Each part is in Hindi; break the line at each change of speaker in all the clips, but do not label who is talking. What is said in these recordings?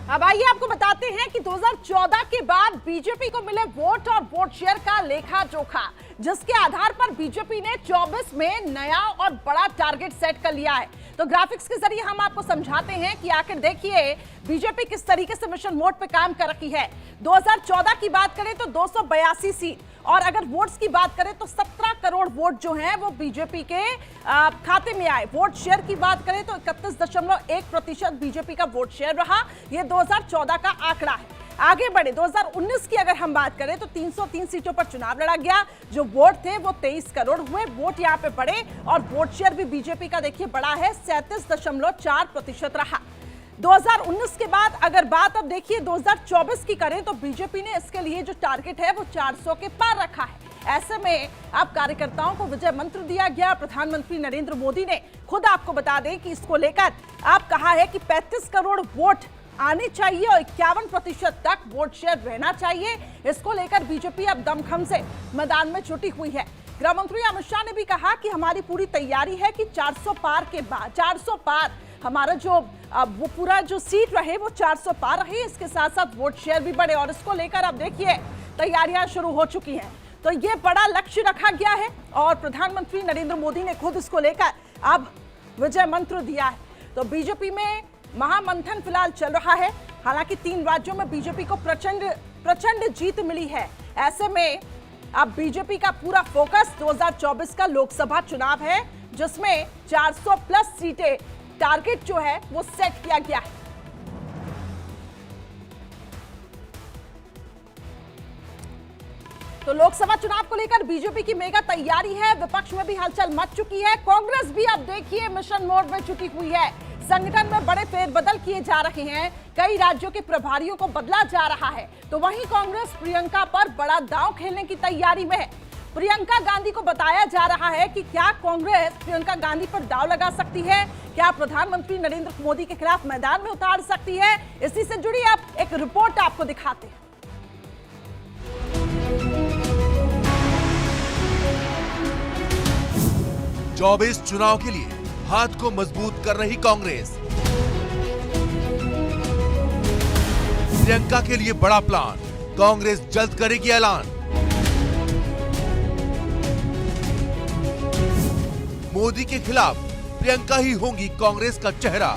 अब आइए आपको बताते हैं कि 2014 के बाद बीजेपी को मिले वोट और वोट शेयर का लेखा जोखा, जिसके आधार पर बीजेपी ने 24 में नया और बड़ा टारगेट सेट कर लिया है। तो ग्राफिक्स के जरिए हम आपको समझाते हैं कि आखिर देखिए बीजेपी किस तरीके से मिशन मोड पे काम कर रही है। 2014 की बात करें तो 282 सीट, और अगर वोट्स की बात करें तो 17 करोड़ वोट जो हैं वो बीजेपी के खाते में आए। वोट शेयर की बात करें तो 31.1% बीजेपी का वोट शेयर रहा। यह 2014 का आंकड़ा है। आगे बढ़े 2019 की अगर हम बात करें तो 303 सीटों पर चुनाव लड़ा गया। जो वोट थे वो 23 करोड़ हुए। वोट यहाँ पे बढ़े और वोट शेयर भी बीजेपी का देखिए बड़ा है, 37.4% रहा। 2019 के बाद अगर बात अब देखिए 2024 की करें तो बीजेपी ने इसके लिए जो टारगेट है वो 400 के पार रखा है। ऐसे में अब कार्यकर्ताओं को विजय मंत्र दिया गया। प्रधानमंत्री नरेंद्र मोदी ने खुद आपको बता दें कि इसको लेकर आप कहा है कि 35 करोड़ वोट आने चाहिए और 51% तक वोट शेयर रहना चाहिए। इसको लेकर बीजेपी अब दमखम से मैदान में जुटी हुई है। गृह मंत्री अमित शाह ने भी कहा कि हमारी पूरी तैयारी है कि 400 पार के बाद 400 पार हमारा जो वो पूरा जो सीट रहे वो 400 पार रहे। इसके साथ साथ वोट शेयर भी बढ़े और इसको लेकर अब देखिए तैयारियां शुरू हो चुकी हैं। तो ये बड़ा लक्ष्य रखा गया है और प्रधानमंत्री नरेंद्र मोदी ने खुद इसको लेकर अब विजय मंत्र दिया है। तो बीजेपी में महामंथन फिलहाल चल रहा है। हालांकि 3 राज्यों में बीजेपी को प्रचंड जीत मिली है। ऐसे में अब बीजेपी का पूरा फोकस 2024 का लोकसभा चुनाव है, जिसमें 400 प्लस सीटें टारगेट जो है वो सेट किया गया है। तो लोकसभा चुनाव को लेकर बीजेपी की मेगा तैयारी है। विपक्ष में भी हलचल मच चुकी है। कांग्रेस भी अब देखिए मिशन मोड में जुटी हुई है। संगठन में बड़े फेरबदल किए जा रहे हैं। कई राज्यों के प्रभारियों को बदला जा रहा है। तो वहीं कांग्रेस प्रियंका पर बड़ा दांव खेलने की तैयारी में है। प्रियंका गांधी को बताया जा रहा है कि क्या कांग्रेस प्रियंका गांधी पर दांव लगा सकती है, क्या प्रधानमंत्री नरेंद्र मोदी के खिलाफ मैदान में उतार सकती है। इसी से जुड़ी आप एक रिपोर्ट आपको दिखाते हैं।
चौबीस चुनाव के लिए हाथ को मजबूत कर रही कांग्रेस। प्रियंका के लिए बड़ा प्लान, कांग्रेस जल्द करेगी ऐलान। मोदी के खिलाफ प्रियंका ही होंगी कांग्रेस का चेहरा।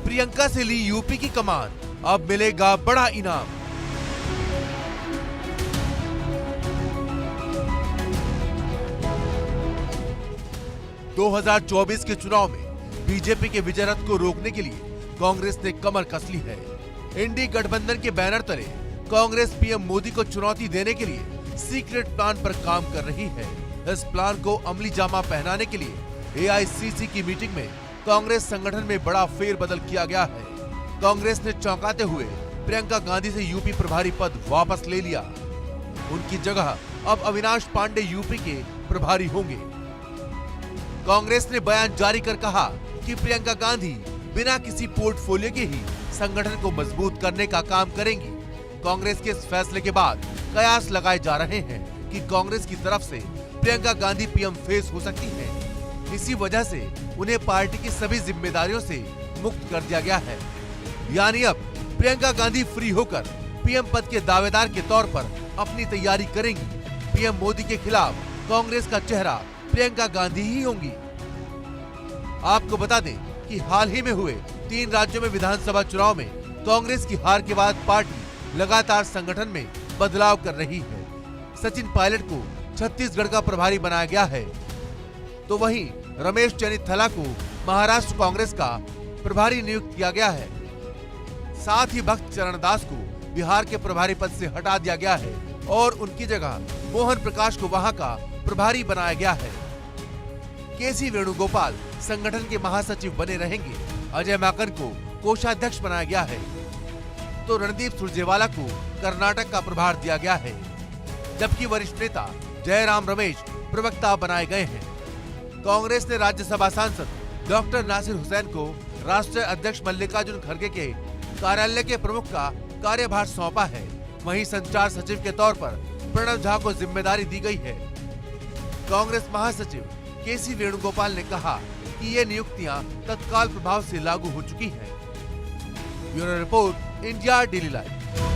प्रियंका से ली यूपी की कमान, अब मिलेगा बड़ा इनाम। दो 2024 के चुनाव में बीजेपी के विजय रथ को रोकने के लिए कांग्रेस ने कमर कस ली है। इंडी गठबंधन के बैनर तले कांग्रेस पीएम मोदी को चुनौती देने के लिए सीक्रेट प्लान पर काम कर रही है। इस प्लान को अमली जामा पहनाने के लिए एआईसीसी की मीटिंग में कांग्रेस संगठन में बड़ा फेरबदल किया गया है। कांग्रेस ने चौंकाते हुए प्रियंका गांधी से यूपी प्रभारी पद वापस ले लिया। उनकी जगह अब अविनाश पांडे यूपी के प्रभारी होंगे। कांग्रेस ने बयान जारी कर कहा कि प्रियंका गांधी बिना किसी पोर्टफोलियो के ही संगठन को मजबूत करने का काम करेंगी। कांग्रेस के इस फैसले के बाद कयास लगाए जा रहे हैं कि कांग्रेस की तरफ से प्रियंका गांधी पीएम फेस हो सकती हैं। इसी वजह से उन्हें पार्टी की सभी जिम्मेदारियों से मुक्त कर दिया गया है। यानी अब प्रियंका गांधी फ्री होकर पीएम पद के दावेदार के तौर पर अपनी तैयारी करेंगी। पीएम मोदी के खिलाफ कांग्रेस का चेहरा प्रियंका गांधी ही होंगी। आपको बता दें कि हाल ही में हुए 3 राज्यों में विधानसभा चुनाव में कांग्रेस की हार के बाद पार्टी लगातार संगठन में बदलाव कर रही है। सचिन पायलट को छत्तीसगढ़ का प्रभारी बनाया गया है, तो वहीं रमेश चेन्निथला को महाराष्ट्र कांग्रेस का प्रभारी नियुक्त किया गया है। साथ ही भक्त चरण दास को बिहार के प्रभारी पद से हटा दिया गया है और उनकी जगह मोहन प्रकाश को वहां का प्रभारी बनाया गया है। केसी वेणुगोपाल संगठन के महासचिव बने रहेंगे। अजय माकन को कोषाध्यक्ष बनाया गया है, तो रणदीप सुरजेवाला को कर्नाटक का प्रभार दिया गया है, जबकि वरिष्ठ नेता जयराम रमेश प्रवक्ता बनाए गए हैं। कांग्रेस ने राज्यसभा सांसद डॉक्टर नासिर हुसैन को राष्ट्रीय अध्यक्ष मल्लिकार्जुन खड़गे के कार्यालय के प्रमुख का कार्यभार सौंपा है। वहीं संचार सचिव के तौर पर प्रणव झा को जिम्मेदारी दी गई है। कांग्रेस महासचिव केसी वेणुगोपाल ने कहा कि ये नियुक्तियां तत्काल प्रभाव से लागू हो चुकी हैं। Bureau report, India daily live.